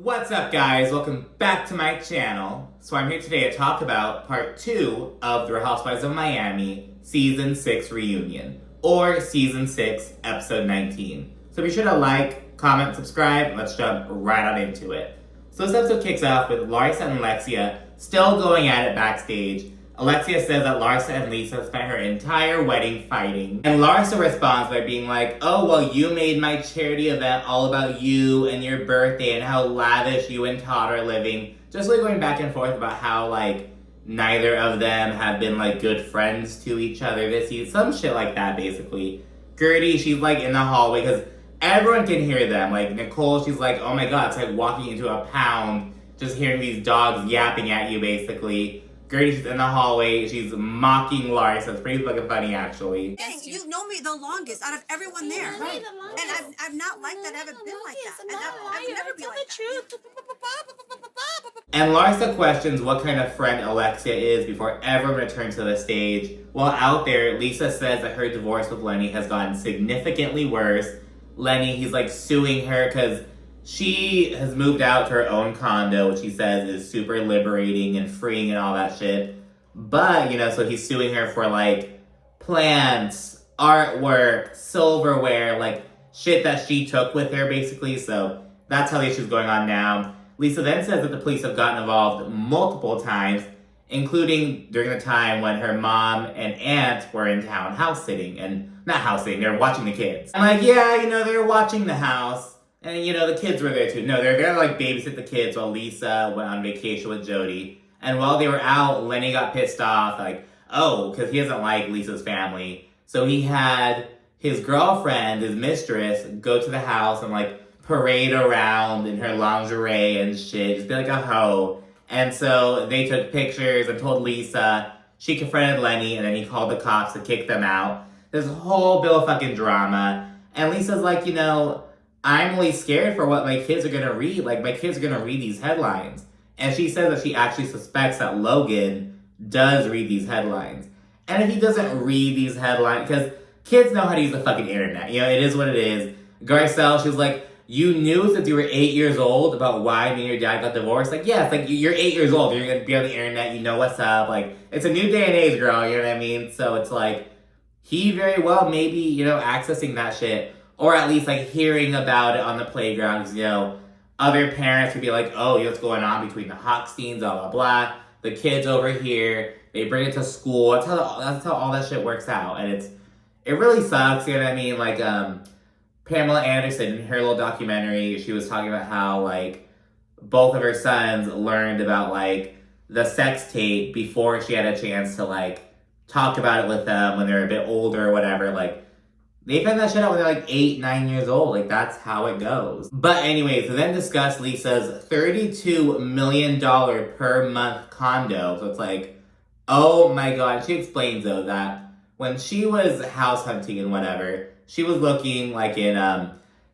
What's up, guys? Welcome back to my channel. So I'm here today to talk about part 2 of The Real Housewives of Miami Season 6 Reunion, or Season 6, Episode 19. So be sure to like, comment, subscribe, and let's jump right on into it. So this episode kicks off with Larsa and Alexia still going at it backstage. Alexia says that Larsa and Lisa spent her entire wedding fighting. And Larsa responds by being like, oh, well, you made my charity event all about you and your birthday and how lavish you and Todd are living. Just like going back and forth about how, like, neither of them have been, like, good friends to each other this season. Some shit like that, basically. Gertie, she's, like, in the hallway because everyone can hear them. Like, Nicole, she's like, oh my god, it's like walking into a pound, just hearing these dogs yapping at you, basically. Gertie's in the hallway. She's mocking Larsa. It's pretty fucking funny, actually. Dang, you've known me the longest out of everyone there. Right. And I've not liked that I haven't been like that. And I've never been like that. And Larsa questions what kind of friend Alexia is before everyone returns to the stage. While out there, Lisa says that her divorce with Lenny has gotten significantly worse. Lenny, he's like suing her because she has moved out to her own condo, which he says is super liberating and freeing and all that shit. But, you know, so he's suing her for, like, plants, artwork, silverware, like, shit that she took with her, basically. So that's how the issue's going on now. Lisa then says that the police have gotten involved multiple times, including during the time when her mom and aunt were in town house sitting. And, not house sitting, they were watching the kids. I'm like, yeah, you know, they were watching the house. And, you know, the kids were there, too. No, they're there to, like, babysit the kids while Lisa went on vacation with Jody. And while they were out, Lenny got pissed off, like, oh, because he doesn't like Lisa's family. So he had his girlfriend, his mistress, go to the house and, like, parade around in her lingerie and shit. Just be like a hoe. And so they took pictures and told Lisa. She confronted Lenny, and then he called the cops to kick them out. There's a whole bill of fucking drama. And Lisa's like, you know, I'm really scared for what my kids are going to read. Like, my kids are going to read these headlines. And she says that she actually suspects that Logan does read these headlines. And if he doesn't read these headlines, because kids know how to use the fucking internet. You know, it is what it is. Garcelle, she was like, you knew since you were 8 years old about why me and your dad got divorced? Like, yeah, it's like, you're 8 years old. You're going to be on the internet. You know what's up. Like, it's a new day and age, girl. You know what I mean? So it's like, he very well maybe, you know, accessing that shit. Or at least, like, hearing about it on the playground. Because, you know, other parents would be like, oh, you know, what's going on between the Hochsteins, blah, blah, blah. The kids over here, they bring it to school. That's how all that shit works out. And it really sucks, you know what I mean? Like, Pamela Anderson, in her little documentary, she was talking about how, like, both of her sons learned about, like, the sex tape before she had a chance to, like, talk about it with them when they're a bit older or whatever. Like, they found that shit out when they're like 8, 9 years old. Like, that's how it goes. But anyways, then discuss Lisa's $32 million per month condo. So it's like, oh my god. She explains, though, that when she was house hunting and whatever, she was looking like in,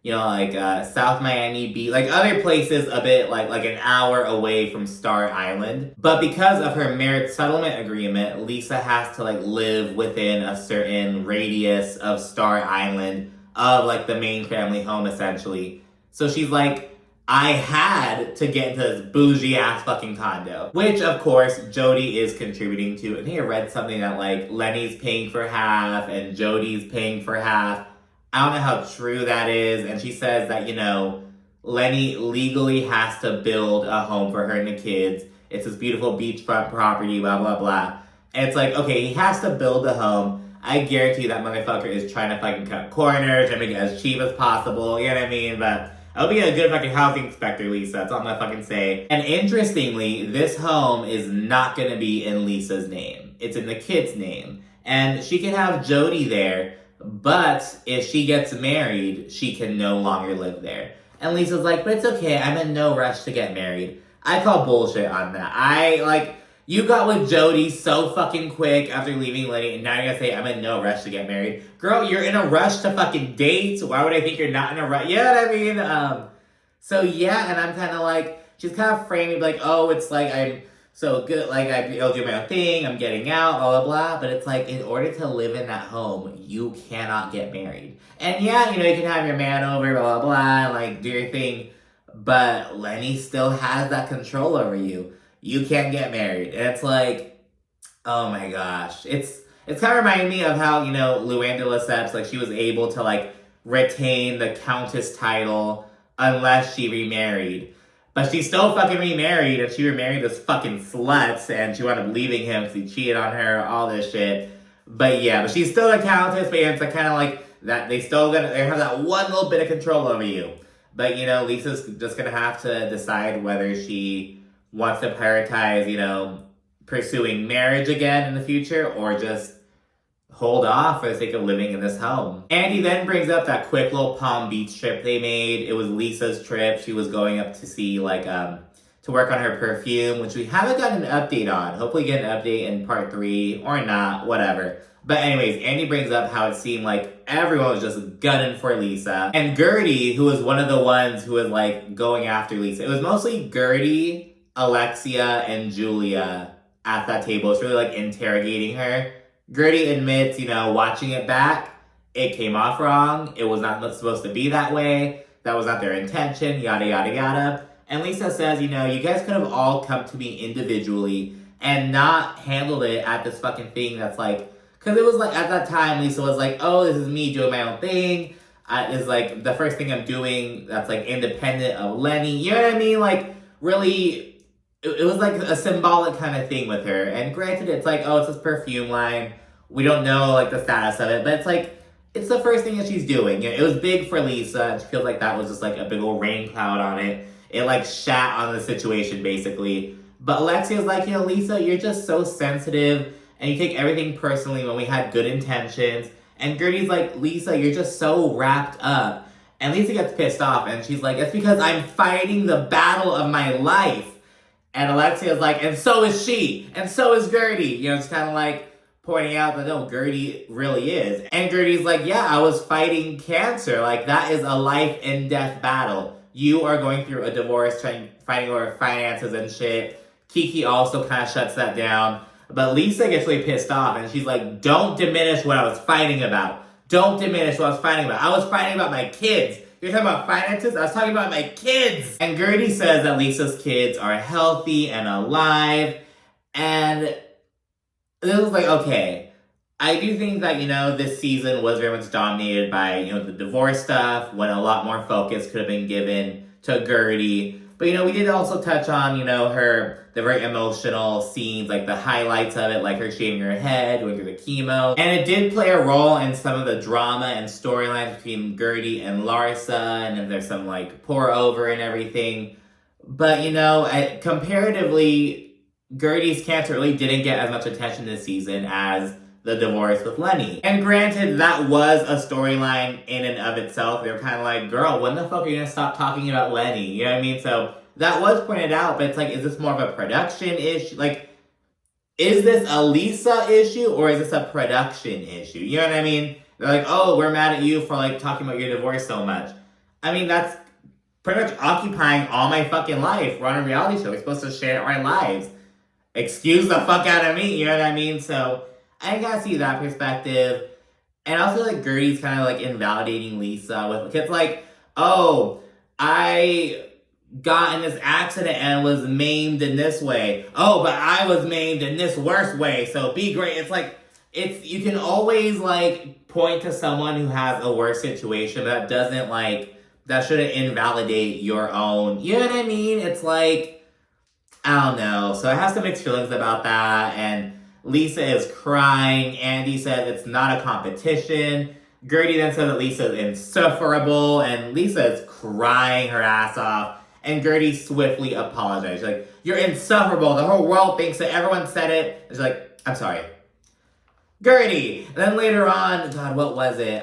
you know, like South Miami Beach, like other places a bit like an hour away from Star Island. But because of her marriage settlement agreement, Lisa has to like live within a certain radius of Star Island of like the main family home, essentially. So she's like, I had to get into this bougie ass fucking condo, which of course Jody is contributing to. I think I read something that like Lenny's paying for half and Jody's paying for half. I don't know how true that is. And she says that, you know, Lenny legally has to build a home for her and the kids. It's this beautiful beachfront property, blah, blah, blah. And it's like, okay, he has to build a home. I guarantee that motherfucker is trying to fucking cut corners, trying to make it as cheap as possible, you know what I mean? But I'll be a good fucking housing inspector, Lisa. That's all I'm gonna fucking say. And interestingly, this home is not gonna be in Lisa's name. It's in the kid's name. And she can have Jody there, but if she gets married, she can no longer live there. And Lisa's like, but it's okay, I'm in no rush to get married. I call bullshit on that. You got with Jody so fucking quick after leaving Lenny, and now you're gonna say, I'm in no rush to get married. Girl, you're in a rush to fucking date, so why would I think you're not in a rush? You know what I mean? So yeah, and I'm kind of like, she's kind of framing like, oh, it's like, I'm so good, like, I'll do my own thing, I'm getting out, blah, blah, blah. But it's like, in order to live in that home, you cannot get married. And yeah, you know, you can have your man over, blah, blah, blah, and like, do your thing. but Lenny still has that control over you. You can't get married. And it's like, oh my gosh. It's kind of reminding me of how, Luann de Lesseps, like, she was able to, like, retain the Countess title unless she remarried. But she still fucking remarried, and she remarried this fucking slut, and she wound up leaving him because he cheated on her, all this shit. But yeah, but she's still a countess, but it's like kind of like that they have that one little bit of control over you. But Lisa's just gonna have to decide whether she wants to prioritize, pursuing marriage again in the future, or just hold off for the sake of living in this home. Andy then brings up that quick little Palm Beach trip they made. It was Lisa's trip. She was going up to see, like, to work on her perfume, which we haven't gotten an update on. Hopefully get an update in part 3, or not, whatever. But anyways, Andy brings up how it seemed like everyone was just gunning for Lisa. And Gertie, who was one of the ones who was, like, going after Lisa. It was mostly Gertie, Alexia, and Julia at that table. It's really, like, interrogating her. Gertie admits, watching it back, it came off wrong. It was not supposed to be that way. That was not their intention, yada, yada, yada. And Lisa says, you guys could have all come to me individually and not handled it at this fucking thing that's like, because it was like, at that time, Lisa was like, oh, this is me doing my own thing. It's like the first thing I'm doing that's like independent of Lenny. You know what I mean? Like, really, it was like a symbolic kind of thing with her. And granted, it's like, oh, it's this perfume line. We don't know, like, the status of it. But it's like, it's the first thing that she's doing. It was big for Lisa. And she feels like that was just like a big old rain cloud on it. It, like, shat on the situation, basically. But Alexia's like, Lisa, you're just so sensitive. And you take everything personally when we had good intentions. And Gertie's like, Lisa, you're just so wrapped up. And Lisa gets pissed off. And she's like, it's because I'm fighting the battle of my life. And Alexia's like, and so is she. And so is Gertie. It's kind of like pointing out that, no, Gertie really is. And Gertie's like, yeah, I was fighting cancer. Like, that is a life and death battle. You are going through a divorce, fighting over finances and shit. Kiki also kind of shuts that down. But Lisa gets really pissed off. And she's like, don't diminish what I was fighting about. Don't diminish what I was fighting about. I was fighting about my kids. You're talking about finances? I was talking about my kids! And Gertie says that Lisa's kids are healthy and alive. And it was like, okay. I do think that, this season was very much dominated by, the divorce stuff, when a lot more focus could have been given to Gertie. But, we did also touch on, the very emotional scenes, like the highlights of it, like her shaving her head, going through the chemo. And it did play a role in some of the drama and storylines between Gertie and Larsa, and then there's some, like, pour over and everything. But, comparatively, Gertie's cancer really didn't get as much attention this season as the divorce with Lenny. And granted, that was a storyline in and of itself. They were kind of like, girl, when the fuck are you gonna stop talking about Lenny? You know what I mean? So that was pointed out, but it's like, is this more of a production issue? Like, is this a Lisa issue or is this a production issue? You know what I mean? They're like, oh, we're mad at you for, like, talking about your divorce so much. I mean, that's pretty much occupying all my fucking life. We're on a reality show. We're supposed to share our lives. Excuse the fuck out of me, you know what I mean? So I gotta see that perspective. And I also feel like Gertie's kind of, like, invalidating Lisa with, it's like, oh, I got in this accident and was maimed in this way. Oh, but I was maimed in this worse way, so be great. It's like, you can always, like, point to someone who has a worse situation, but that doesn't, like, that shouldn't invalidate your own. You know what I mean? It's like, I don't know. So I have some mixed feelings about that, and Lisa is crying. Andy says it's not a competition. Gertie then says that Lisa is insufferable, and Lisa is crying her ass off. And Gertie swiftly apologized. She's like, you're insufferable. The whole world thinks that everyone said it. And she's like, I'm sorry. Gertie. And then later on, God, what was it?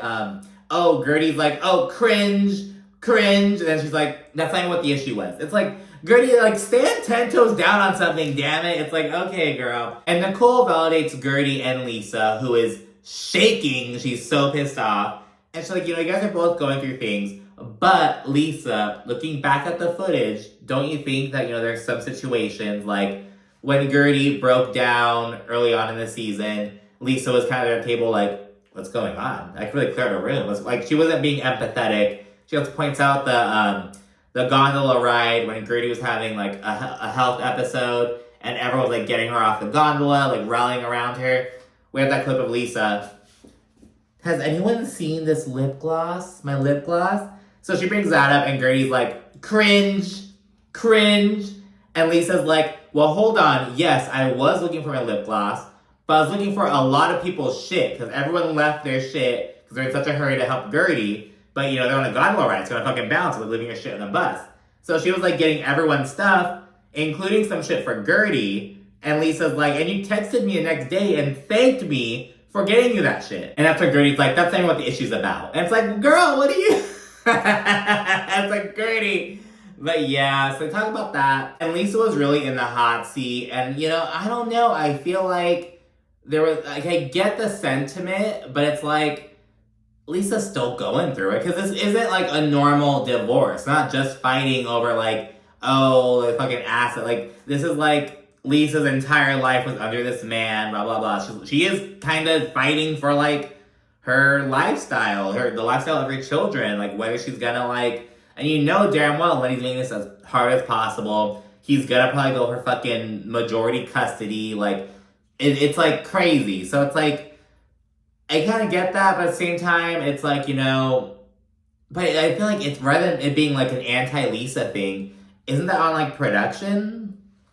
Gertie's like, oh, cringe. And then she's like, that's not even what the issue was. It's like, Gertie, like, stand 10 toes down on something, damn it. It's like, okay, girl. And Nicole validates Gertie and Lisa, who is shaking. She's so pissed off. And she's like, you guys are both going through things. But Lisa, looking back at the footage, don't you think that, there's some situations like when Gertie broke down early on in the season, Lisa was kind of at the table like, what's going on? I could really clear the room. It was like she wasn't being empathetic. She also points out the gondola ride when Gertie was having like a health episode and everyone was like getting her off the gondola, like rallying around her. We have that clip of Lisa. Has anyone seen this lip gloss? My lip gloss? So she brings that up and Gertie's like, cringe, cringe. And Lisa's like, well, hold on. Yes, I was looking for my lip gloss, but I was looking for a lot of people's shit because everyone left their shit because they're in such a hurry to help Gertie. But, you know, they're on a gondola ride. It's going to fucking bounce with leaving your shit on the bus. So she was like getting everyone's stuff, including some shit for Gertie. And Lisa's like, and you texted me the next day and thanked me for getting you that shit. And after Gertie's like, that's not even what the issue's about. And it's like, girl, what are you? It's like, Gertie. But yeah, so talk about that. And Lisa was really in the hot seat. And, you know, I don't know. I feel like there was, like, I get the sentiment, but it's like, Lisa's still going through it. Because this isn't like a normal divorce. Not just fighting over like, oh, the fucking asset. Like, this is like, Lisa's entire life was under this man, blah, blah, blah. She is kind of fighting for, like, her lifestyle, the lifestyle of her children, like, whether she's gonna, like, and you know damn well Lenny's making this as hard as possible. He's gonna probably go for fucking majority custody, like, it's, like, crazy. So it's, like, I kind of get that, but at the same time, it's, like, you know, but I feel like it's, rather than it being, like, an anti-Lisa thing, isn't that on, like, production?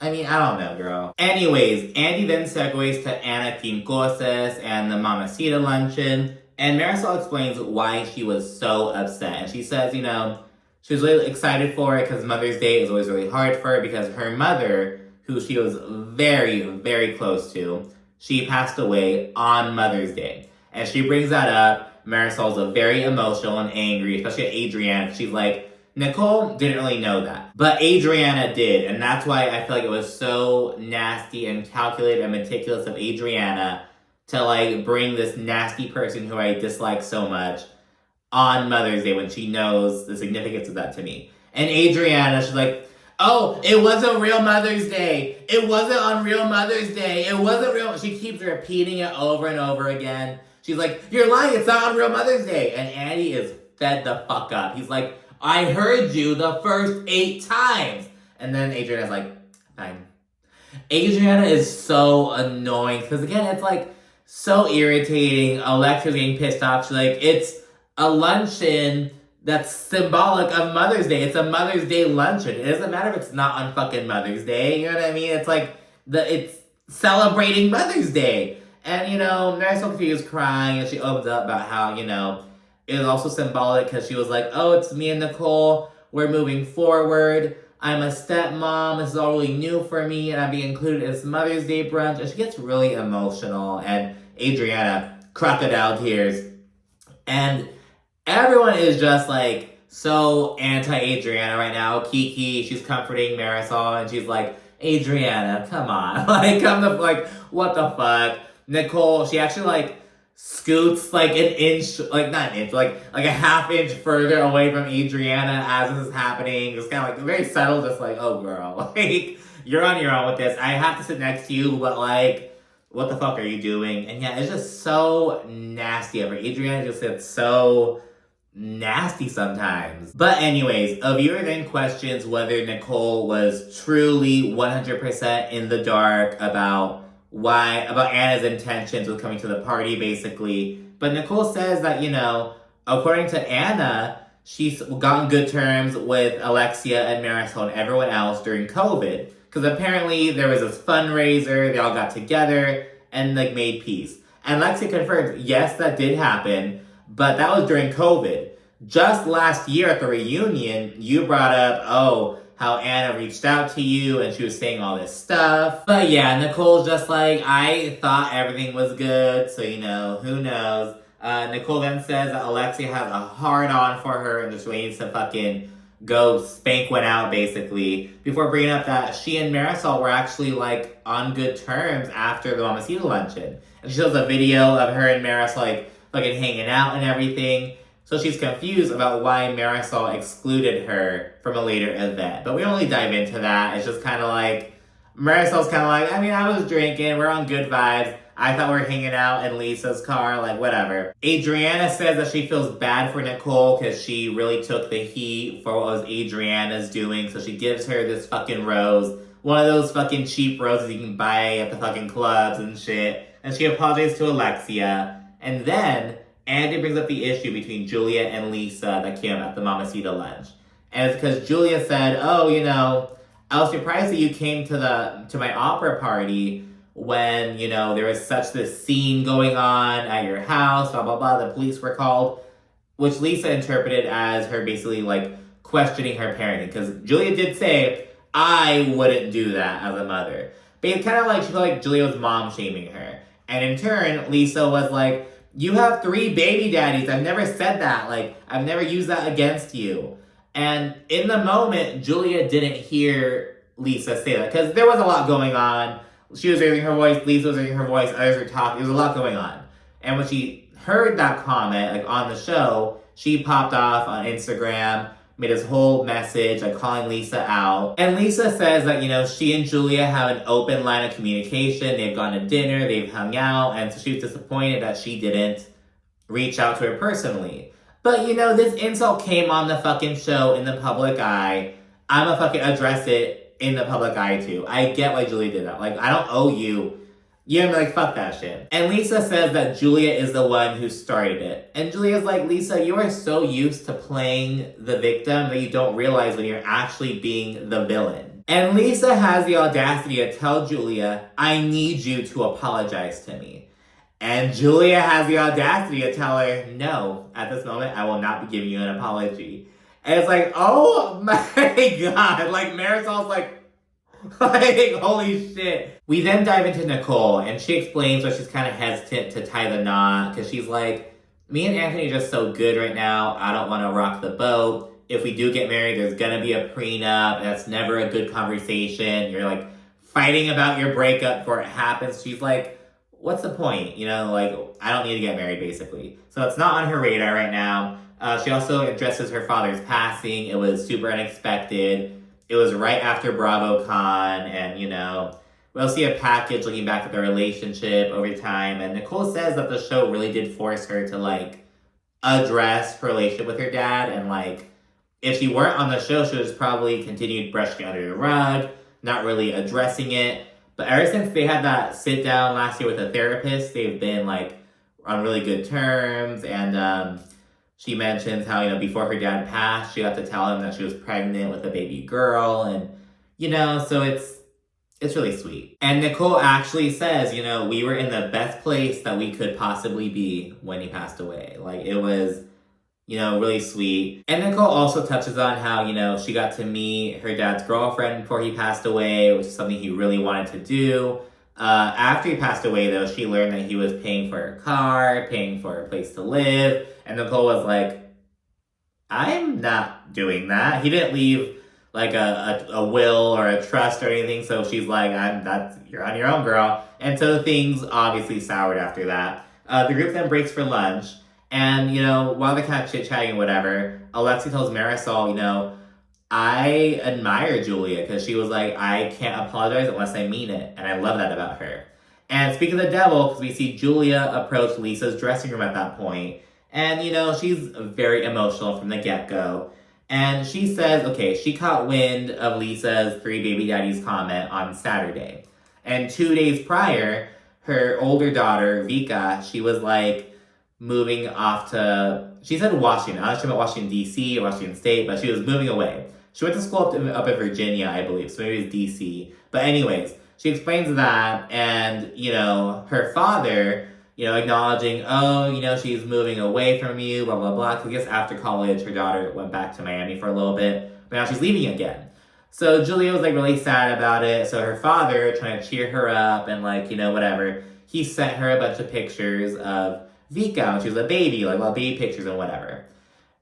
I mean, I don't know, girl. Anyways, Andy then segues to Ana Quincoces and the Mamacita luncheon, and Marysol explains why she was so upset. And she says, you know, she was really excited for it because Mother's Day is always really hard for her because her mother, who she was very, very close to, she passed away on Mother's Day. And she brings that up. Marysol's very emotional and angry, especially at Adriana. She's like, Nicole didn't really know that, but Adriana did, and that's why I feel like it was so nasty and calculated and meticulous of Adriana to, like, bring this nasty person who I dislike so much on Mother's Day when she knows the significance of that to me. And Adriana, she's like, oh, it wasn't real Mother's Day. It wasn't on real Mother's Day. It wasn't real. She keeps repeating it over and over again. She's like, you're lying. It's not on real Mother's Day. And Andy is fed the fuck up. He's like, I heard you the first 8 times. And then Adriana's like, fine. Adriana is so annoying. Because again, it's like so irritating. Alexia's getting pissed off. She's like, it's a luncheon that's symbolic of Mother's Day. It's a Mother's Day luncheon. It doesn't matter if it's not on fucking Mother's Day. You know what I mean? It's like, it's celebrating Mother's Day. And, you know, Marysol is crying and she opens up about how, you know, it was also symbolic because she was like, oh, it's me and Nicole. We're moving forward. I'm a stepmom. This is all really new for me. And I'm being included in this Mother's Day brunch. And she gets really emotional. And Adriana, crocodile tears. And everyone is just like so anti-Adriana right now. Kiki, she's comforting Marysol. And she's like, Adriana, come on. Like, what the fuck? Nicole, she actually, like, scoots like an inch, like not an inch, like a half inch further away from Adriana as this is happening. Just kind of like very subtle, just like, oh girl, like you're on your own with this. I have to sit next to you, but like, what the fuck are you doing? And yeah, it's just so nasty of her. Adriana just gets so nasty sometimes. But anyways, a viewer then questions whether Nicole was truly 100% in the dark about Anna's intentions with coming to the party, basically. But Nicole says that, you know, according to Anna, she's gotten good terms with Alexia and Marysol and everyone else during COVID. Because apparently there was this fundraiser, they all got together and, like, made peace. And Alexia confirms, yes, that did happen, but that was during COVID. Just last year at the reunion, you brought up, how Anna reached out to you and she was saying all this stuff. But yeah, Nicole's just like, I thought everything was good, so you know, who knows. Nicole then says that Alexia has a hard-on for her and just needs to fucking go spank one out, basically. Before bringing up that she and Marysol were actually, like, on good terms after the Mamacita luncheon. And she shows a video of her and Marysol, like, fucking hanging out and everything. So she's confused about why Marysol excluded her from a later event. But we don't really dive into that. It's just kind of like, Marysol's kind of like, I mean, I was drinking. We're on good vibes. I thought we were hanging out in Lisa's car, like whatever. Adriana says that she feels bad for Nicole because she really took the heat for what was Adriana's doing. So she gives her this fucking rose. One of those fucking cheap roses you can buy at the fucking clubs and shit. And she apologizes to Alexia. And then Andy brings up the issue between Julia and Lisa that came up at the Mamacita lunch. And it's because Julia said, oh, you know, I was surprised that you came to my opera party when, you know, there was such this scene going on at your house, blah, blah, blah. The police were called, which Lisa interpreted as her basically, like, questioning her parenting. Because Julia did say, I wouldn't do that as a mother. But it's kind of like she felt like Julia was mom-shaming her. And in turn, Lisa was like, you have 3 baby daddies. I've never said that. Like, I've never used that against you. And in the moment, Julia didn't hear Lisa say that. Because there was a lot going on. She was raising her voice. Lisa was raising her voice. Others were talking. There was a lot going on. And when she heard that comment, like, on the show, she popped off on Instagram, made this whole message, like, calling Lisa out. And Lisa says that, you know, she and Julia have an open line of communication. They've gone to dinner, they've hung out, and so she was disappointed that she didn't reach out to her personally. But, you know, this insult came on the fucking show in the public eye. I'ma fucking address it in the public eye, too. I get why Julia did that. Like, I don't owe you. You know, like, fuck that shit. And Lisa says that Julia is the one who started it. And Julia's like, Lisa, you are so used to playing the victim that you don't realize when you're actually being the villain. And Lisa has the audacity to tell Julia, I need you to apologize to me. And Julia has the audacity to tell her, no, at this moment, I will not be giving you an apology. And it's like, oh my God. Like, Marysol's like, holy shit. We then dive into Nicole, and she explains why she's kind of hesitant to tie the knot, because she's like, me and Anthony are just so good right now, I don't want to rock the boat. If we do get married, there's gonna be a prenup, that's never a good conversation. You're like fighting about your breakup before it happens. She's like, what's the point? You know, like, I don't need to get married, basically. So it's not on her radar right now. She also addresses her father's passing. It was super unexpected. It was right after BravoCon, and, you know, we'll see a package looking back at the relationship over time. And Nicole says that the show really did force her to, like, address her relationship with her dad. And, like, if she weren't on the show, she would just probably continued brushing it under the rug, not really addressing it. But ever since they had that sit down last year with a therapist, they've been, like, on really good terms. And, she mentions how, you know, before her dad passed, she got to tell him that she was pregnant with a baby girl. And, you know, so it's really sweet. And Nicole actually says, you know, we were in the best place that we could possibly be when he passed away. Like, it was, you know, really sweet. And Nicole also touches on how, you know, she got to meet her dad's girlfriend before he passed away, which is something he really wanted to do. After he passed away, though, she learned that he was paying for her car, paying for a place to live. And Nicole was like, I'm not doing that. He didn't leave, like, a will or a trust or anything. So she's like, you're on your own, girl. And so things obviously soured after that. The group then breaks for lunch. And, you know, while they're kind of chit-chatting and whatever, Alexia tells Marysol, you know, I admire Julia, because she was like, I can't apologize unless I mean it. And I love that about her. And speaking of the devil, because we see Julia approach Lisa's dressing room at that point. And, you know, she's very emotional from the get-go. And she says, okay, she caught wind of Lisa's 3 baby daddies comment on Saturday. And 2 days prior, her older daughter, Vika, she was like moving off to, she said Washington. I don't know if she meant Washington, D.C. or Washington State, but she was moving away. She went to school up in Virginia, I believe, so maybe it was D.C. But anyways, she explains that, and, you know, her father, you know, acknowledging, oh, you know, she's moving away from you, blah, blah, blah. Because I guess after college, her daughter went back to Miami for a little bit, but now she's leaving again. So Julia was, like, really sad about it. So her father, trying to cheer her up and, like, you know, whatever, he sent her a bunch of pictures of Vika when she was a baby, like, well, baby pictures and whatever.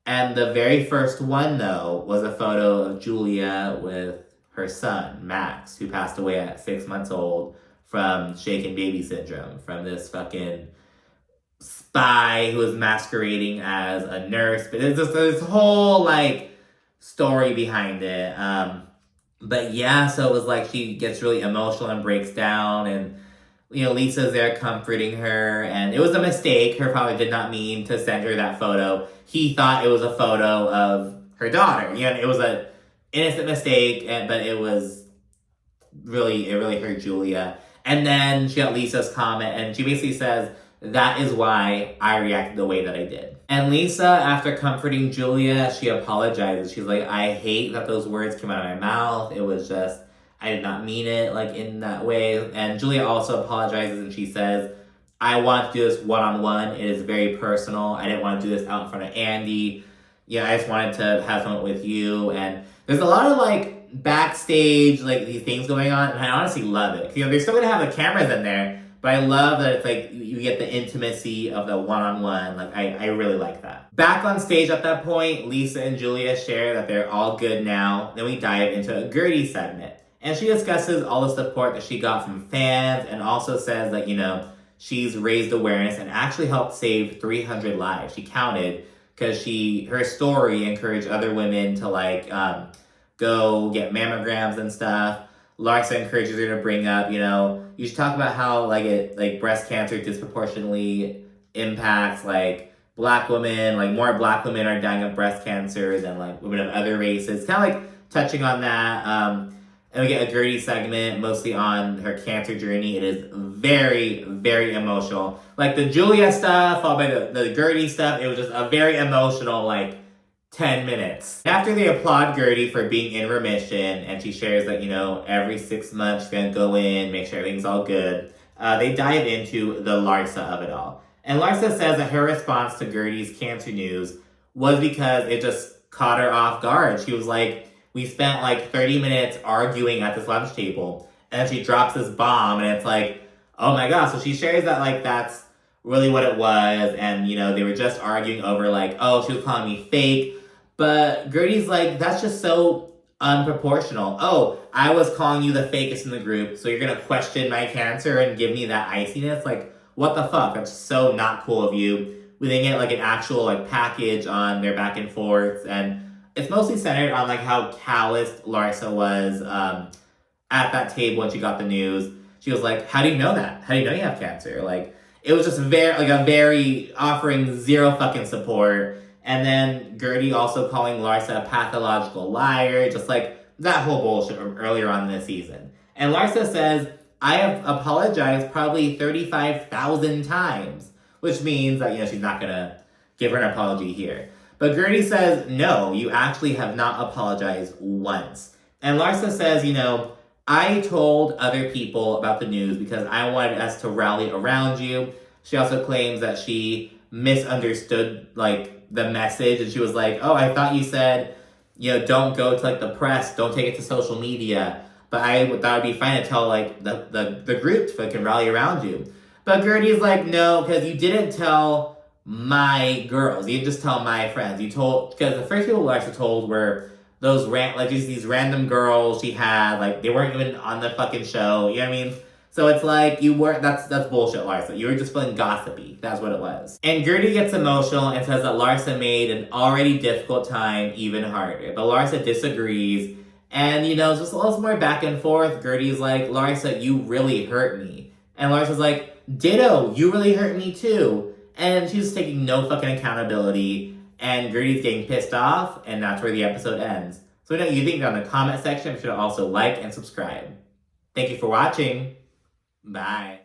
And the very first one, though, was a photo of Julia with her son, Max, who passed away at 6 months old from shaken baby syndrome, from this fucking spy who was masquerading as a nurse. But there's just this whole, like, story behind it. But yeah, so it was like she gets really emotional and breaks down. And Lisa's there comforting her, and it was a mistake. Her father did not mean to send her that photo. He thought it was a photo of her daughter. It was a innocent mistake, but it really hurt Julia. And then she got Lisa's comment, and she basically says, that is why I reacted the way that I did. And Lisa, after comforting Julia, she apologizes. She's like, I hate that those words came out of my mouth. It was just, I did not mean it in that way. And Julia also apologizes, and she says, I want to do this one-on-one. It is very personal. I didn't want to do this out in front of Andy. I just wanted to have fun with you. And there's a lot of backstage these things going on, and I honestly love it. They're still gonna have the cameras in there, but I love that it's you get the intimacy of the one-on-one. I really like that. Back on stage at that point, Lisa and Julia share that they're all good now. Then we dive into a Gertie segment, and she discusses all the support that she got from fans, and also says that she's raised awareness and actually helped save 300 lives. She counted, because her story encouraged other women to go get mammograms and stuff. Larsa encourages her to bring up, you should talk about how breast cancer disproportionately impacts black women. More black women are dying of breast cancer than women of other races. Kind of touching on that. And we get a Gertie segment mostly on her cancer journey. It is very, very emotional. The Julia stuff, followed by the Gertie stuff, it was just a very emotional 10 minutes. After they applaud Gertie for being in remission, and she shares that, every 6 months she's gonna go in, make sure everything's all good, they dive into the Larsa of it all. And Larsa says that her response to Gertie's cancer news was because it just caught her off guard. She was like, we spent 30 minutes arguing at this lunch table, and then she drops this bomb, and it's oh my gosh. So she shares that that's really what it was, and they were just arguing over oh, she was calling me fake. But Gertie's that's just so unproportional. Oh, I was calling you the fakest in the group, so you're gonna question my cancer and give me that iciness? What the fuck? That's so not cool of you. We then get an actual package on their back and forths, and it's mostly centered on how calloused Larsa was at that table when she got the news. She was like, how do you know that? How do you know you have cancer? It was just very offering zero fucking support. And then Gertie also calling Larsa a pathological liar, just that whole bullshit from earlier on in the season. And Larsa says, I have apologized probably 35,000 times, which means that, she's not gonna give her an apology here. But Gertie says, no, you actually have not apologized once. And Larsa says, I told other people about the news because I wanted us to rally around you. She also claims that she misunderstood, the message, and she was like, oh, I thought you said, don't go to, the press, don't take it to social media. But I thought it'd be fine to tell, the group so it can rally around you. But Gertie's like, no, because you didn't tell my girls. You didn't just tell my friends. You told, because the first people who actually told were those these random girls she had, they weren't even on the fucking show, you know what I mean? So it's you weren't, that's bullshit, Larsa. You were just feeling gossipy. That's what it was. And Gertie gets emotional and says that Larsa made an already difficult time even harder. But Larsa disagrees. And, it's just a little more back and forth. Gertie's like, Larsa, you really hurt me. And Larsa's like, ditto, you really hurt me too. And she's taking no fucking accountability. And Gertie's getting pissed off. And that's where the episode ends. So what do you think down in the comment section? Be sure to also like and subscribe. Thank you for watching. Bye.